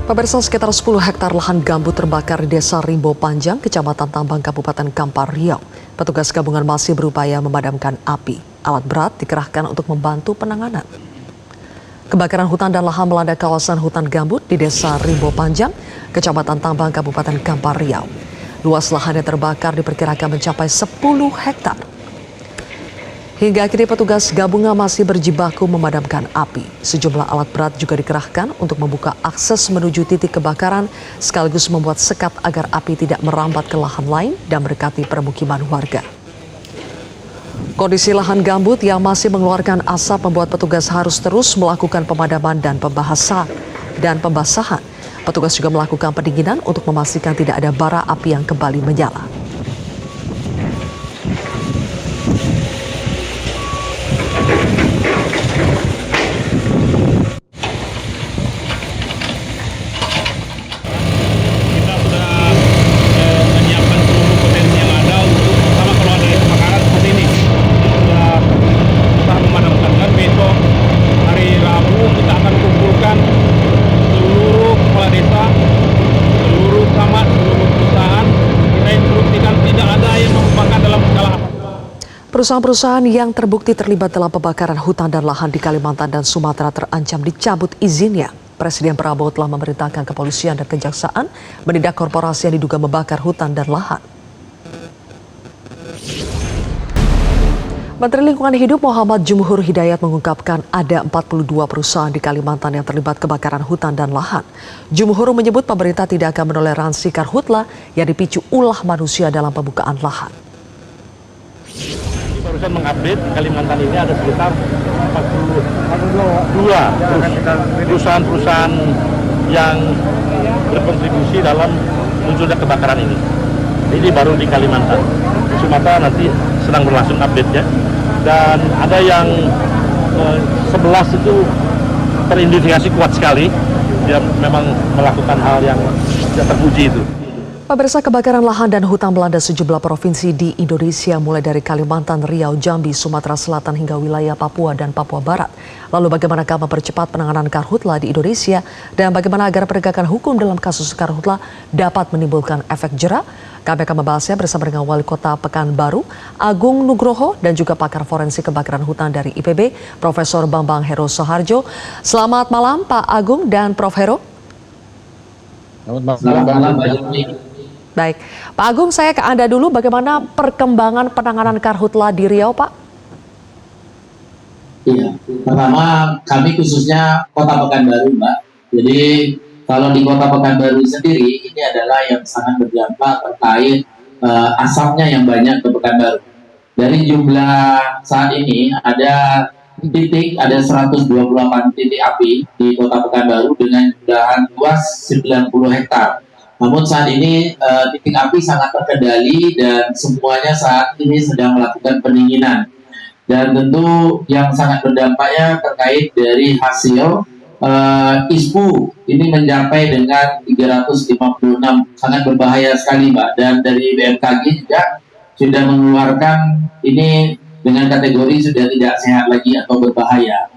Pemirsa, sekitar 10 hektar lahan gambut terbakar di Desa Rimbo Panjang, Kecamatan Tambang, Kabupaten Kampar Riau. Petugas gabungan masih berupaya memadamkan api. Alat berat dikerahkan untuk membantu penanganan. Kebakaran hutan dan lahan melanda kawasan hutan gambut di Desa Rimbo Panjang, Kecamatan Tambang, Kabupaten Kampar Riau. Luas lahan yang terbakar diperkirakan mencapai 10 hektar. Hingga kini petugas gabungan masih berjibaku memadamkan api. Sejumlah alat berat juga dikerahkan untuk membuka akses menuju titik kebakaran sekaligus membuat sekat agar api tidak merambat ke lahan lain dan mendekati permukiman warga. Kondisi lahan gambut yang masih mengeluarkan asap membuat petugas harus terus melakukan pemadaman dan pembasahan. Petugas juga melakukan pendinginan untuk memastikan tidak ada bara api yang kembali menyala. Perusahaan-perusahaan yang terbukti terlibat dalam pembakaran hutan dan lahan di Kalimantan dan Sumatera terancam dicabut izinnya. Presiden Prabowo telah memerintahkan kepolisian dan kejaksaan menindak korporasi yang diduga membakar hutan dan lahan. Menteri Lingkungan Hidup Muhammad Jumhur Hidayat mengungkapkan ada 42 perusahaan di Kalimantan yang terlibat kebakaran hutan dan lahan. Jumhur menyebut pemerintah tidak akan menoleransi karhutla yang dipicu ulah manusia dalam pembukaan lahan. Barusan mengupdate Kalimantan ini ada sekitar 42 perusahaan-perusahaan yang berkontribusi dalam munculnya kebakaran ini. Ini baru di Kalimantan. Di Sumatera nanti sedang berlangsung update-nya. Dan ada yang 11 itu terindikasi kuat sekali. Dia memang melakukan hal yang tidak terpuji itu. Pemirsa, kebakaran lahan dan hutan melanda sejumlah provinsi di Indonesia mulai dari Kalimantan, Riau, Jambi, Sumatera Selatan hingga wilayah Papua dan Papua Barat. Lalu bagaimanakah mempercepat penanganan karhutla di Indonesia dan bagaimana agar penegakan hukum dalam kasus karhutla dapat menimbulkan efek jera? Kami akan membahasnya bersama dengan Wali Kota Pekanbaru, Agung Nugroho, dan juga pakar forensik kebakaran hutan dari IPB, Profesor Bambang Hero Soharjo. Selamat malam Pak Agung dan Prof. Hero. Selamat malam, Pak Juni. Baik, Pak Agung, saya ke Anda dulu. Bagaimana perkembangan penanganan karhutla di Riau, Pak? Iya, pertama kami khususnya Kota Pekanbaru, Mbak. Jadi kalau di Kota Pekanbaru sendiri ini adalah yang sangat berdampak terkait asapnya yang banyak ke Pekanbaru. Dari jumlah saat ini ada 128 titik api di Kota Pekanbaru dengan jumlah luas 90 hektar. Namun saat ini titik api sangat terkendali dan semuanya saat ini sedang melakukan pendinginan. Dan tentu yang sangat berdampaknya terkait dari hasil ISPU ini mencapai dengan 356, sangat berbahaya sekali, Mbak. Dan dari BMKG juga sudah mengeluarkan ini dengan kategori sudah tidak sehat lagi atau berbahaya.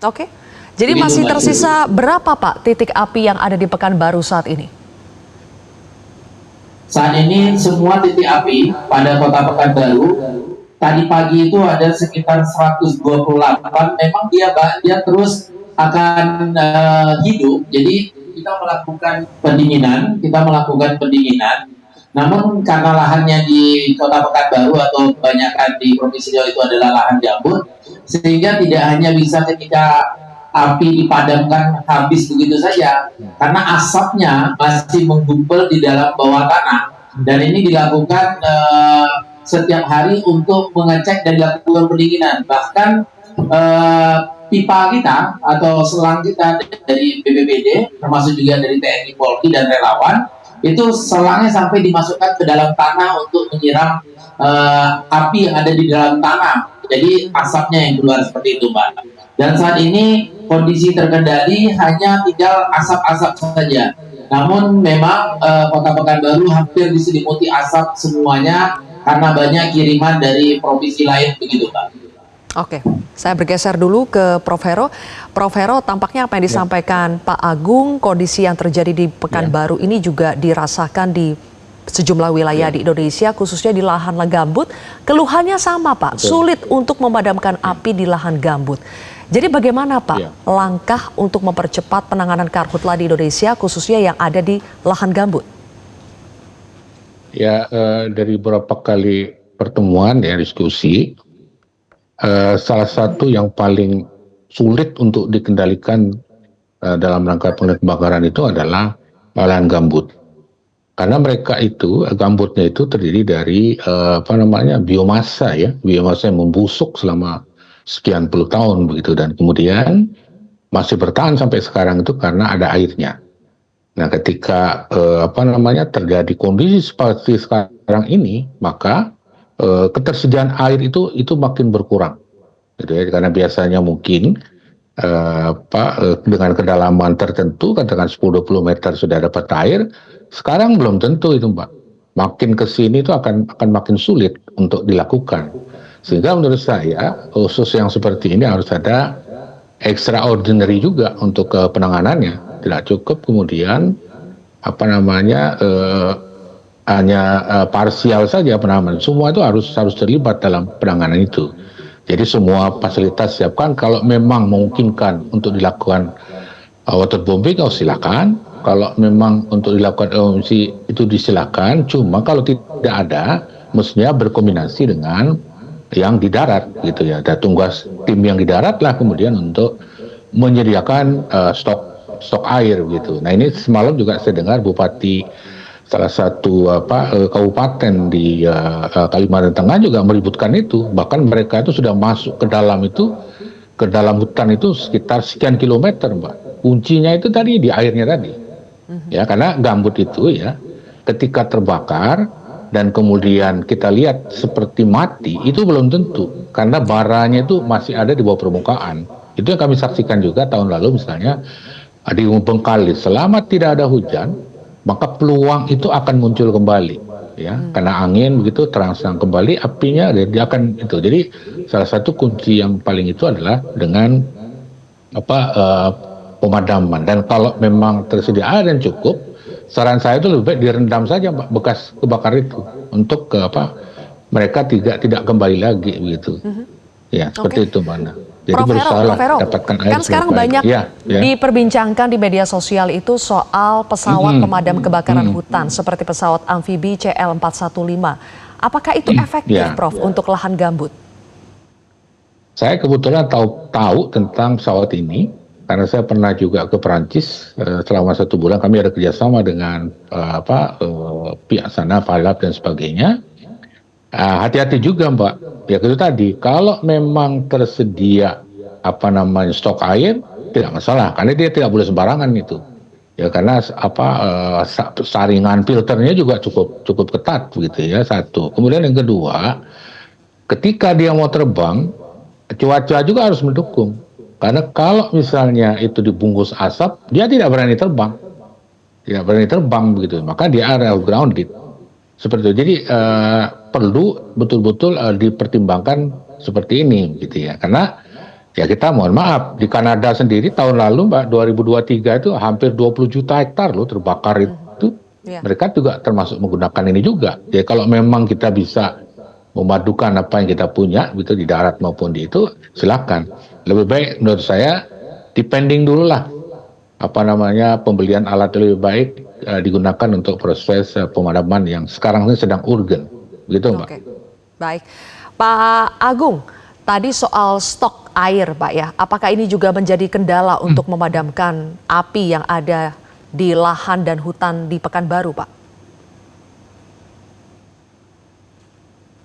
Oke. Jadi masih tersisa berapa, Pak, titik api yang ada di Pekanbaru saat ini? Saat ini semua titik api pada Kota Pekanbaru tadi pagi itu ada sekitar 128. Memang dia terus akan hidup. Jadi kita melakukan pendinginan, Namun karena lahannya di Kota Pekanbaru atau kebanyakan di Provinsi Riau itu adalah lahan gambut, sehingga tidak hanya bisa ketika api dipadamkan habis begitu saja, karena asapnya masih menggumpal di dalam bawah tanah. Dan ini dilakukan setiap hari untuk mengecek dan dilakukan pendinginan. Bahkan pipa kita atau selang kita dari BPBD, termasuk juga dari TNI Polri dan relawan, itu selangnya sampai dimasukkan ke dalam tanah untuk menyiram api yang ada di dalam tanah. Jadi asapnya yang keluar seperti itu, Mbak. Dan saat ini kondisi terkendali, hanya tinggal asap-asap saja. Namun memang Kota Pekanbaru hampir diselimuti asap semuanya karena banyak kiriman dari provinsi lain begitu, Pak. Oke, saya bergeser dulu ke Prof. Hero. Prof. Hero, tampaknya apa yang disampaikan Pak Agung, kondisi yang terjadi di Pekanbaru ini juga dirasakan di sejumlah wilayah di Indonesia, khususnya di lahan gambut. Keluhannya sama, Pak, sulit untuk memadamkan api di lahan gambut. Jadi bagaimana, Pak, langkah untuk mempercepat penanganan karhutla di Indonesia, khususnya yang ada di lahan gambut? Ya, dari beberapa kali pertemuan ya diskusi, salah satu yang paling sulit untuk dikendalikan dalam rangka pengendalian kebakaran itu adalah lahan gambut. Karena mereka itu, gambutnya itu terdiri dari biomasa ya, biomasa yang membusuk selama sekian puluh tahun begitu, dan kemudian masih bertahan sampai sekarang itu karena ada airnya. Nah, ketika terjadi kondisi seperti sekarang ini, maka ketersediaan air itu makin berkurang, gitu ya. Karena biasanya mungkin dengan kedalaman tertentu, katakan 10-20 meter sudah dapat air. Sekarang belum tentu itu, Mbak. Makin ke sini itu akan makin sulit untuk dilakukan. Sehingga menurut saya khusus yang seperti ini harus ada extraordinary juga untuk penanganannya. Tidak cukup kemudian hanya parsial saja penanganan. Semua itu harus terlibat dalam penanganan itu. Jadi semua fasilitas siapkan. Kalau memang memungkinkan untuk dilakukan waterbombing, silakan. Kalau memang untuk dilakukan emergency itu disilakan. Cuma kalau tidak ada, mestinya berkombinasi dengan yang di darat, gitu ya. Dan tugas tim yang di darat lah kemudian untuk menyediakan stok air, gitu. Nah, ini semalam juga saya dengar Bupati salah satu kabupaten di Kalimantan Tengah juga meributkan itu. Bahkan mereka itu sudah masuk ke dalam hutan itu sekitar sekian kilometer, Mbak. Kuncinya itu tadi di airnya tadi. Ya, karena gambut itu ya ketika terbakar dan kemudian kita lihat seperti mati, itu belum tentu karena baranya itu masih ada di bawah permukaan. Itu yang kami saksikan juga tahun lalu misalnya di Bengkalis. Selama tidak ada hujan, maka peluang itu akan muncul kembali, ya, karena angin begitu terangsang kembali apinya, dia akan itu. Jadi salah satu kunci yang paling itu adalah dengan pemadaman. Dan kalau memang tersedia air yang cukup, saran saya itu lebih baik direndam saja, Mbak, bekas kebakar itu untuk mereka tidak kembali lagi begitu. Ya, seperti itu, Mbak. Jadi Prof. Hero, dapatkan air. Kan sekarang banyak diperbincangkan di media sosial itu soal pesawat pemadam kebakaran hutan seperti pesawat amfibi CL415. Apakah itu efektif, Prof, untuk lahan gambut? Saya kebetulan tahu tentang pesawat ini karena saya pernah juga ke Perancis selama 1 bulan. Kami ada kerjasama dengan pihak sana, Palap dan sebagainya. Hati-hati juga, Mbak. Ya itu tadi, kalau memang tersedia stok air tidak masalah, karena dia tidak boleh sembarangan itu. Ya karena saringan filternya juga cukup ketat begitu ya, satu. Kemudian yang kedua, ketika dia mau terbang, cuaca juga harus mendukung. Karena kalau misalnya itu dibungkus asap, dia tidak berani terbang. Tidak berani terbang begitu, maka dia area grounded. Seperti itu. Jadi perlu betul-betul dipertimbangkan seperti ini gitu ya. Karena ya kita mohon maaf, di Kanada sendiri tahun lalu, Mbak, 2023 itu hampir 20 juta hektar loh terbakar itu. Mereka juga termasuk menggunakan ini juga. Ya kalau memang kita bisa memadukan apa yang kita punya gitu di darat maupun di itu, silakan. Lebih baik menurut saya depending dulu lah pembelian alat lebih baik digunakan untuk proses pemadaman yang sekarang ini sedang urgen. Begitu, Mbak. Oke. Baik. Pak Agung, tadi soal stok air, Pak ya. Apakah ini juga menjadi kendala untuk memadamkan api yang ada di lahan dan hutan di Pekanbaru, Pak?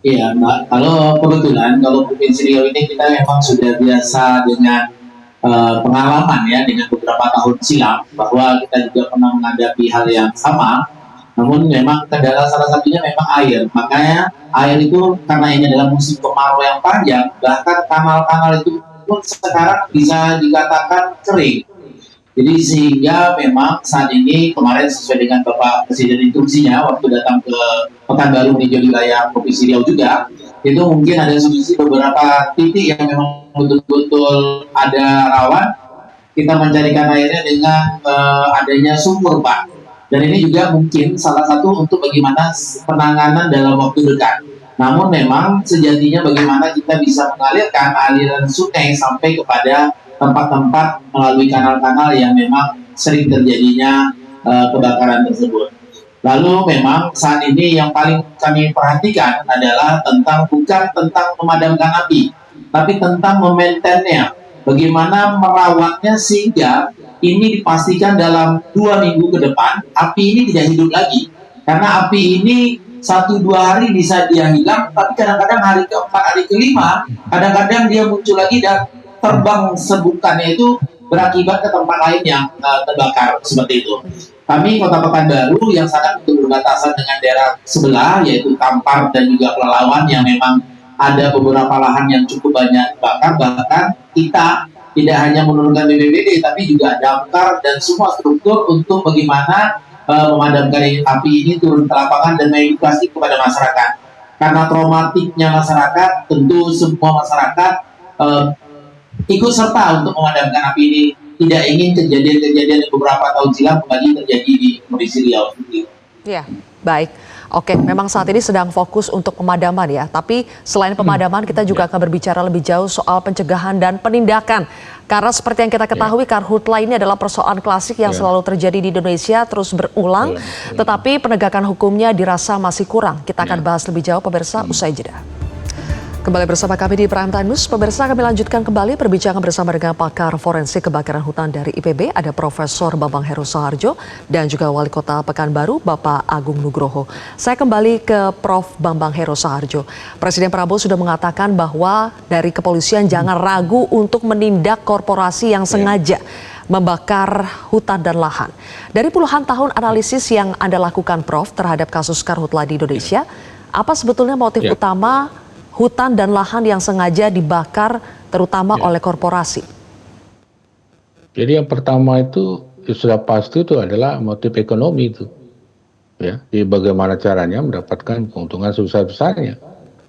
Iya, Mbak. Kalau kebetulan, kalau Provinsi Riau ini kita memang sudah biasa dengan pengalaman ya, dengan beberapa tahun silam, bahwa kita juga pernah menghadapi hal yang sama. Namun memang kendala salah satunya memang air. Makanya air itu karena ini adalah musim kemarau yang panjang, bahkan kanal-kanal itu pun sekarang bisa dikatakan kering. Jadi sehingga memang saat ini kemarin sesuai dengan Bapak Presiden instruksinya waktu datang ke Pekanbaru meninjau wilayah Provinsi Riau juga, itu mungkin ada solusi beberapa titik yang memang betul-betul ada rawan. Kita mencarikan airnya dengan adanya sumur, Pak. Dan ini juga mungkin salah satu untuk bagaimana penanganan dalam waktu dekat. Namun memang sejatinya bagaimana kita bisa mengalirkan aliran sungai sampai kepada tempat-tempat melalui kanal-kanal yang memang sering terjadinya kebakaran tersebut. Lalu memang saat ini yang paling kami perhatikan adalah bukan tentang memadamkan api, tapi tentang memaintennya. Bagaimana merawatnya sehingga ini dipastikan dalam 2 minggu ke depan api ini tidak hidup lagi. Karena api ini 1-2 hari bisa dia hilang, tapi kadang-kadang hari keempat, hari kelima, kadang-kadang dia muncul lagi dan terbang sebutannya itu berakibat ke tempat lain yang terbakar seperti itu. Kami Kota Pekanbaru yang sangat berbatasan dengan daerah sebelah yaitu Kampar dan juga Pelalawan yang memang ada beberapa lahan yang cukup banyak bakar, bahkan kita tidak hanya menurunkan BPBD tapi juga damkar dan semua struktur untuk bagaimana memadamkan api ini turun ke lapangan dan mengedukasi kepada masyarakat. Karena traumatiknya masyarakat, tentu semua masyarakat ikut serta untuk memadamkan api ini. Tidak ingin kejadian-kejadian beberapa tahun silam kembali terjadi di Provinsi Riau. Ya, baik. Oke, memang saat ini sedang fokus untuk pemadaman ya. Tapi selain pemadaman, kita juga akan berbicara lebih jauh soal pencegahan dan penindakan. Karena seperti yang kita ketahui, karhutla ini adalah persoalan klasik yang selalu terjadi di Indonesia, terus berulang. Tetapi penegakan hukumnya dirasa masih kurang. Kita akan bahas lebih jauh, pemirsa, usai jeda. Kembali bersama kami di Prime Time News. Pemirsa, kami lanjutkan kembali perbincangan bersama dengan pakar forensik kebakaran hutan dari IPB, ada Profesor Bambang Heru Soeharjo dan juga Wali Kota Pekanbaru, Bapak Agung Nugroho. Saya kembali ke Prof. Bambang Heru Soeharjo. Presiden Prabowo sudah mengatakan bahwa dari kepolisian jangan ragu untuk menindak korporasi yang sengaja membakar hutan dan lahan. Dari puluhan tahun analisis yang Anda lakukan, Prof, terhadap kasus karhutla di Indonesia, apa sebetulnya motif utama hutan dan lahan yang sengaja dibakar terutama oleh korporasi? Jadi yang pertama itu sudah pasti itu adalah motif ekonomi itu. Ya, jadi bagaimana caranya mendapatkan keuntungan sebesar-besarnya.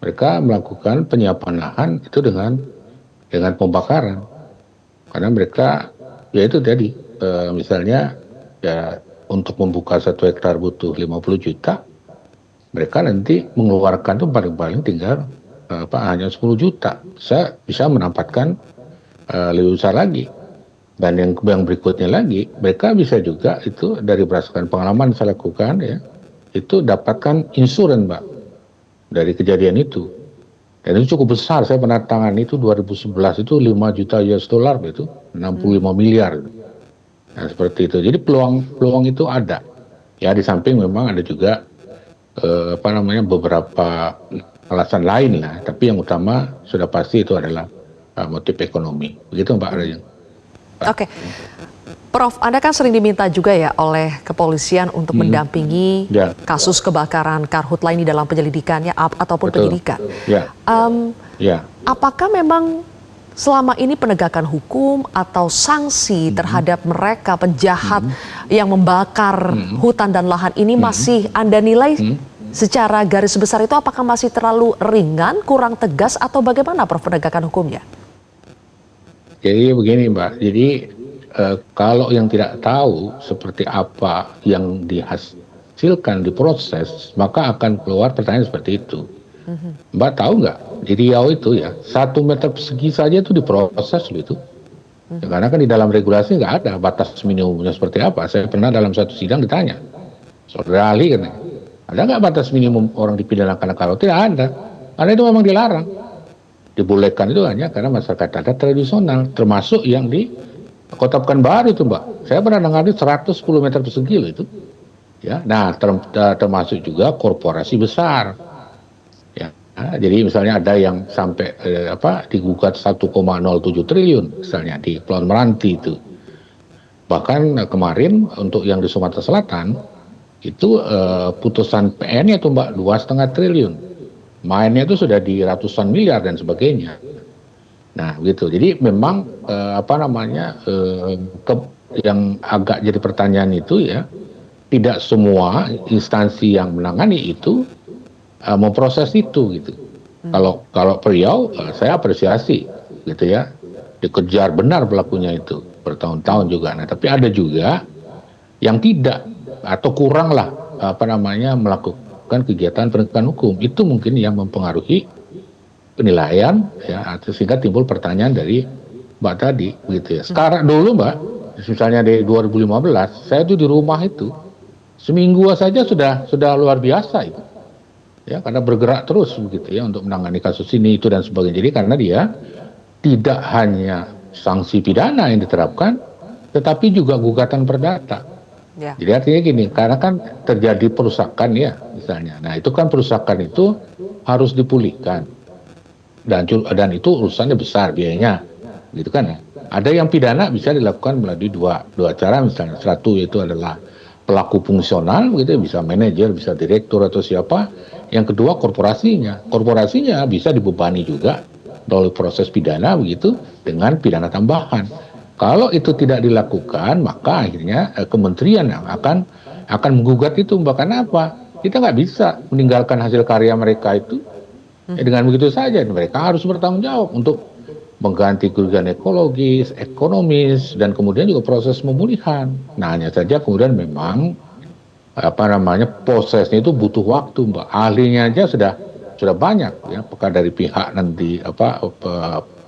Mereka melakukan penyiapan lahan itu dengan pembakaran. Karena mereka ya itu tadi misalnya ya untuk membuka 1 hektar butuh 50 juta. Mereka nanti mengeluarkan itu paling-paling tinggal hanya 10 juta. Saya bisa menempatkan lebih besar lagi. Dan yang berikutnya lagi, mereka bisa juga itu dari berdasarkan pengalaman saya lakukan ya, itu dapatkan insuran, Mbak, dari kejadian itu. Dan itu cukup besar. Saya pernah tangani itu 2011 itu 5 juta US dollar itu 65 miliar. Nah, seperti itu. Jadi peluang itu ada. Ya di samping memang ada juga beberapa alasan lain lah, tapi yang utama sudah pasti itu adalah motif ekonomi. Begitu Mbak Rajan. Oke. Prof, Anda kan sering diminta juga ya oleh kepolisian untuk mendampingi kasus kebakaran karhutla ini dalam penyelidikannya ataupun penyidikan. Apakah memang selama ini penegakan hukum atau sanksi terhadap mereka penjahat yang membakar hutan dan lahan ini masih Anda nilai secara garis besar itu apakah masih terlalu ringan, kurang tegas atau bagaimana Prof penegakan hukumnya? Jadi begini Mbak, jadi kalau yang tidak tahu seperti apa yang dihasilkan diproses, maka akan keluar pertanyaan seperti itu. Mbak tahu nggak, di Riau itu ya 1 meter persegi saja itu diproses loh itu. Ya, karena kan di dalam regulasi nggak ada batas minimumnya seperti apa. Saya pernah dalam satu sidang ditanya, saudara ahli kan, ada nggak batas minimum orang dipidana karena karhutla? Tidak ada, karena itu memang dilarang. Dibolehkan itu hanya karena masyarakat adat tradisional, termasuk yang di Kota Pekanbaru itu Mbak. Saya pernah menangani 110 meter persegi loh itu. Ya, nah termasuk juga korporasi besar. Ya, jadi misalnya ada yang sampai digugat 1,07 triliun misalnya di Pulau Meranti itu. Bahkan kemarin untuk yang di Sumatera Selatan itu putusan PN-nya itu Mbak 2,5 triliun. Mainnya itu sudah di ratusan miliar dan sebagainya. Nah, begitu. Jadi memang yang agak jadi pertanyaan itu ya, tidak semua instansi yang menangani itu memproses itu gitu. Kalau Riau, saya apresiasi, gitu ya, dikejar benar pelakunya itu bertahun-tahun juga. Nah, tapi ada juga yang tidak atau kurang lah melakukan kegiatan penegakan hukum. Itu mungkin yang mempengaruhi penilaian ya, atau sehingga timbul pertanyaan dari Mbak tadi, begitu ya. Sekarang dulu Mbak, misalnya di 2015, saya tuh di rumah itu seminggu saja sudah luar biasa itu. Ya, karena bergerak terus begitu ya untuk menangani kasus ini itu dan sebagainya. Jadi karena dia tidak hanya sanksi pidana yang diterapkan, tetapi juga gugatan perdata. Ya. Jadi artinya gini, karena kan terjadi perusakan ya misalnya. Nah itu kan perusakan itu harus dipulihkan dan itu urusannya besar biayanya, gitu kan ya. Ada yang pidana bisa dilakukan melalui dua cara misalnya. Satu yaitu adalah pelaku fungsional, gitu bisa manajer, bisa direktur atau siapa. Yang kedua korporasinya bisa dibebani juga melalui proses pidana begitu dengan pidana tambahan. Kalau itu tidak dilakukan, maka akhirnya kementerian yang akan menggugat itu. Bahkan apa? Kita nggak bisa meninggalkan hasil karya mereka itu dengan begitu saja. Mereka harus bertanggung jawab untuk mengganti kerugian ekologis, ekonomis, dan kemudian juga proses pemulihan. Nah, hanya saja kemudian memang prosesnya itu butuh waktu, Mbak. Ahlinya aja sudah banyak ya, apakah dari pihak nanti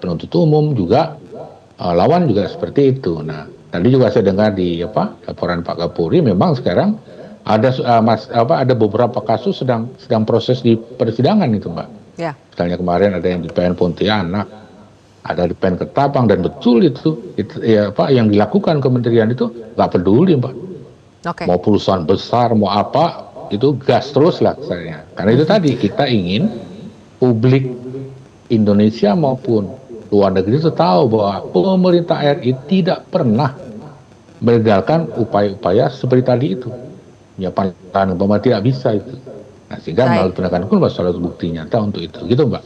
penuntut umum juga lawan juga seperti itu. Nah, tadi juga saya dengar di laporan Pak Kapolri memang sekarang ada beberapa kasus sedang proses di persidangan itu, Mbak. Ya. Misalnya kemarin ada yang di PN Pontianak, ada di PN Ketapang, dan betul itu yang dilakukan kementerian itu nggak peduli, Mbak. Okay. Mau perusahaan besar, mau apa, itu gas terus lah saya. Karena itu tadi kita ingin publik Indonesia maupun luar negeri itu tahu bahwa pemerintah RI tidak pernah melegalkan upaya-upaya seperti tadi itu. Ya, pantangan umpama tidak bisa itu. Nah, sehingga melalui penegakan hukum masalah bukti nyata untuk itu, gitu Mbak.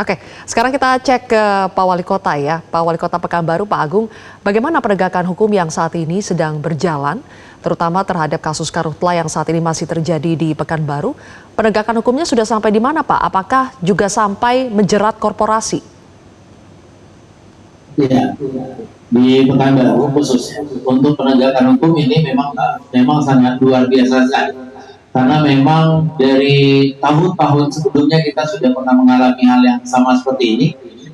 Oke, sekarang kita cek ke Pak Wali Kota ya, Pak Wali Kota Pekanbaru, Pak Agung. Bagaimana penegakan hukum yang saat ini sedang berjalan, terutama terhadap kasus karhutla yang saat ini masih terjadi di Pekanbaru? Penegakan hukumnya sudah sampai di mana, Pak? Apakah juga sampai menjerat korporasi? Ya, di Pekanbaru khususnya untuk penegakan hukum ini memang sangat luar biasa sekali. Karena memang dari tahun-tahun sebelumnya kita sudah pernah mengalami hal yang sama seperti ini,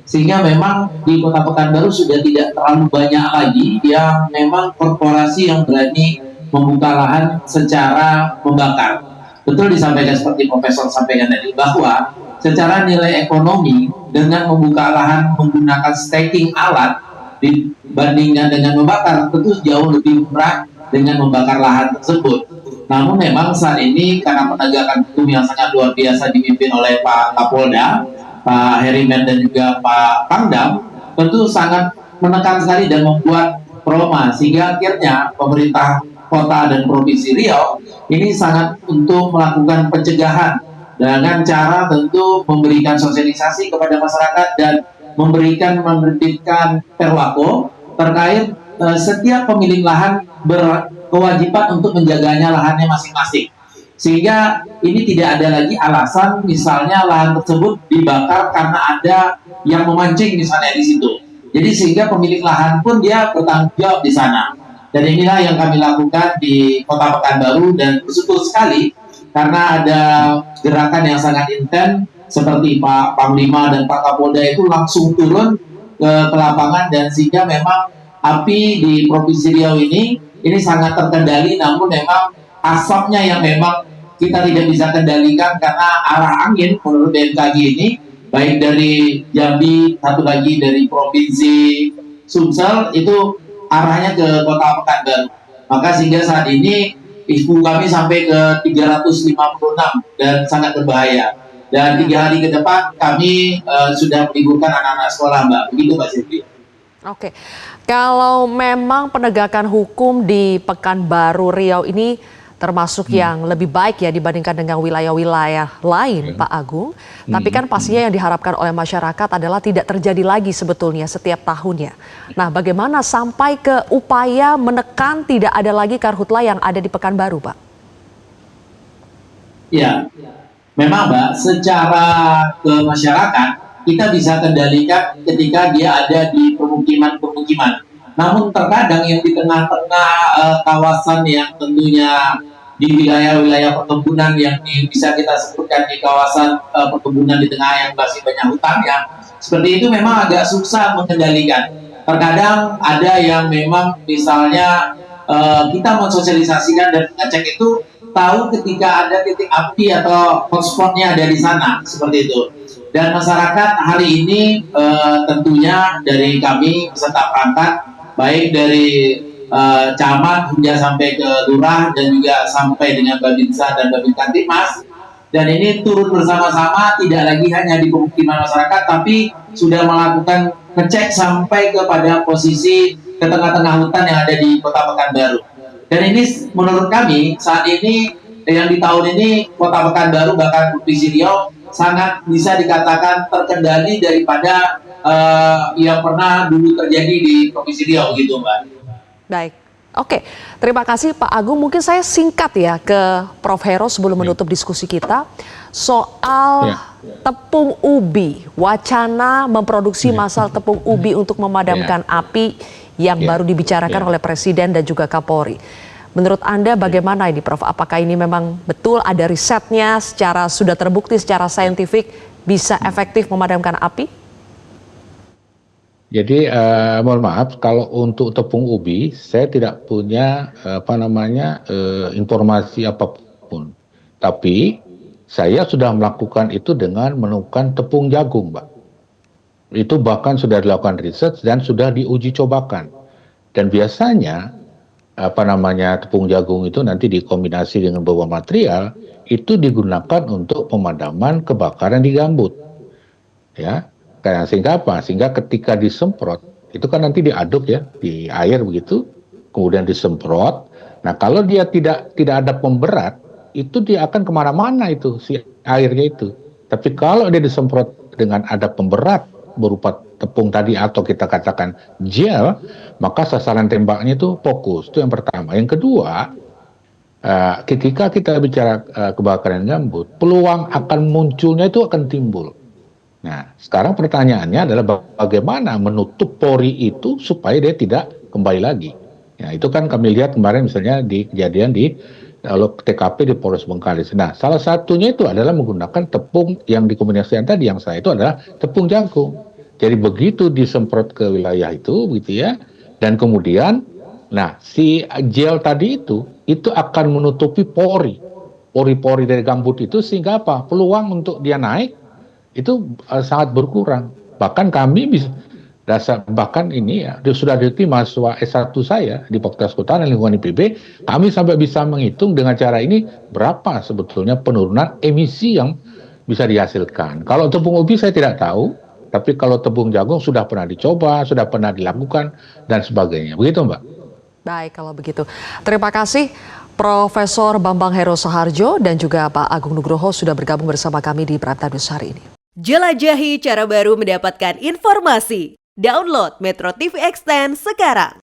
sehingga memang di Kota Pekanbaru sudah tidak terlalu banyak lagi yang memang korporasi yang berani membuka lahan secara membakar. Betul disampaikan seperti Profesor sampaikan tadi, bahwa secara nilai ekonomi dengan membuka lahan menggunakan stacking alat dibandingkan dengan membakar tentu jauh lebih murah dengan membakar lahan tersebut. Namun memang saat ini karena penegakan hukum yang sangat luar biasa dipimpin oleh Pak Kapolda, Pak Herimen, dan juga Pak Pangdam, tentu sangat menekan sekali dan membuat trauma, sehingga akhirnya pemerintah kota dan provinsi Riau ini sangat untuk melakukan pencegahan dengan cara tentu memberikan sosialisasi kepada masyarakat dan menerbitkan perwako terkait setiap pemilik lahan berkewajiban untuk menjaganya lahannya masing-masing, sehingga ini tidak ada lagi alasan misalnya lahan tersebut dibakar karena ada yang memancing misalnya di situ. Jadi sehingga pemilik lahan pun dia bertanggung jawab di sana. Dan inilah yang kami lakukan di Kota Pekanbaru, dan bersyukur sekali karena ada gerakan yang sangat intens seperti Pak Panglima dan Pak Kapolda itu langsung turun ke lapangan, dan sehingga memang api di Provinsi Riau ini sangat terkendali. Namun memang asapnya yang memang kita tidak bisa kendalikan karena arah angin menurut BMKG ini, baik dari Jambi, satu lagi dari Provinsi Sumsel, itu arahnya ke Kota Pekanbaru. Maka sehingga saat ini ISPU kami sampai ke 356 dan sangat berbahaya. Dan 3 hari ke depan kami sudah meliburkan anak-anak sekolah, Mbak. Begitu, Mbak Silvi. Oke, kalau memang penegakan hukum di Pekanbaru Riau ini termasuk yang lebih baik ya dibandingkan dengan wilayah-wilayah lain, Pak Agung. Tapi kan pastinya yang diharapkan oleh masyarakat adalah tidak terjadi lagi sebetulnya setiap tahunnya. Nah, bagaimana sampai ke upaya menekan tidak ada lagi karhutla yang ada di Pekanbaru, Pak? Ya, memang Mbak, secara ke masyarakat kita bisa kendalikan ketika dia ada di pemukiman-pemukiman. Namun terkadang yang di tengah-tengah kawasan yang tentunya di wilayah-wilayah perkebunan yang bisa kita sebutkan di kawasan perkebunan di tengah yang masih banyak hutan ya, seperti itu memang agak susah mengendalikan. Terkadang ada yang memang misalnya kita mensosialisasikan dan mengecek itu tahu ketika ada titik api atau hotspotnya ada di sana, seperti itu. Dan masyarakat hari ini tentunya dari kami peserta perangkat, baik dari camat hingga sampai ke lurah dan juga sampai dengan Babinsa dan Babin Mas, dan ini turun bersama-sama tidak lagi hanya di pemukiman masyarakat, tapi sudah melakukan ngecek sampai kepada posisi ke tengah-tengah hutan yang ada di Kota Pekanbaru. Dan ini menurut kami saat ini yang di tahun ini Kota Pekanbaru bahkan Provinsi Riau sangat bisa dikatakan terkendali daripada yang pernah dulu terjadi di Provinsi Riau gitu Mbak. Baik, oke. Terima kasih Pak Agung. Mungkin saya singkat ya ke Prof. Hero sebelum menutup diskusi kita. Soal tepung ubi, wacana memproduksi massal tepung ubi untuk memadamkan api yang baru dibicarakan oleh Presiden dan juga Kapolri. Menurut Anda bagaimana ini Prof? Apakah ini memang betul ada risetnya secara sudah terbukti secara saintifik bisa efektif memadamkan api? Jadi mohon maaf kalau untuk tepung ubi saya tidak punya informasi apapun. Tapi saya sudah melakukan itu dengan menemukan tepung jagung, Mbak. Itu bahkan sudah dilakukan riset dan sudah diuji cobakan. Dan biasanya tepung jagung itu nanti dikombinasi dengan beberapa material itu digunakan untuk pemadaman kebakaran di gambut. Ya. Sehingga apa? Sehingga ketika disemprot, itu kan nanti diaduk ya, di air begitu, kemudian disemprot. Nah kalau dia tidak ada pemberat, itu dia akan kemana-mana itu, si airnya itu. Tapi kalau dia disemprot dengan ada pemberat, berupa tepung tadi atau kita katakan gel, maka sasaran tembaknya itu fokus. Itu yang pertama. Yang kedua, ketika kita bicara kebakaran gambut, peluang akan munculnya itu akan timbul. Nah, sekarang pertanyaannya adalah bagaimana menutup pori itu supaya dia tidak kembali lagi. Ya, itu kan kami lihat kemarin misalnya di kejadian di TKP di Polres Bengkalis. Nah, salah satunya itu adalah menggunakan tepung yang dikombinasikan tadi, yang saya itu adalah tepung jagung. Jadi begitu disemprot ke wilayah itu, gitu ya, dan kemudian, nah si gel tadi itu akan menutupi pori-pori dari gambut itu, sehingga apa? Peluang untuk dia naik itu sangat berkurang. Bahkan kami bisa bahkan ini ya sudah diikuti mahasiswa S1 saya di Fakultas Kehutanan dan Lingkungan IPB, kami sampai bisa menghitung dengan cara ini berapa sebetulnya penurunan emisi yang bisa dihasilkan. Kalau tepung ubi saya tidak tahu, tapi kalau tepung jagung sudah pernah dicoba, sudah pernah dilakukan dan sebagainya. Begitu Mbak. Baik kalau begitu. Terima kasih Profesor Bambang Hero Saharjo dan juga Pak Agung Nugroho sudah bergabung bersama kami di Prime Time News hari ini. Jelajahi cara baru mendapatkan informasi. Download Metro TV Extend sekarang.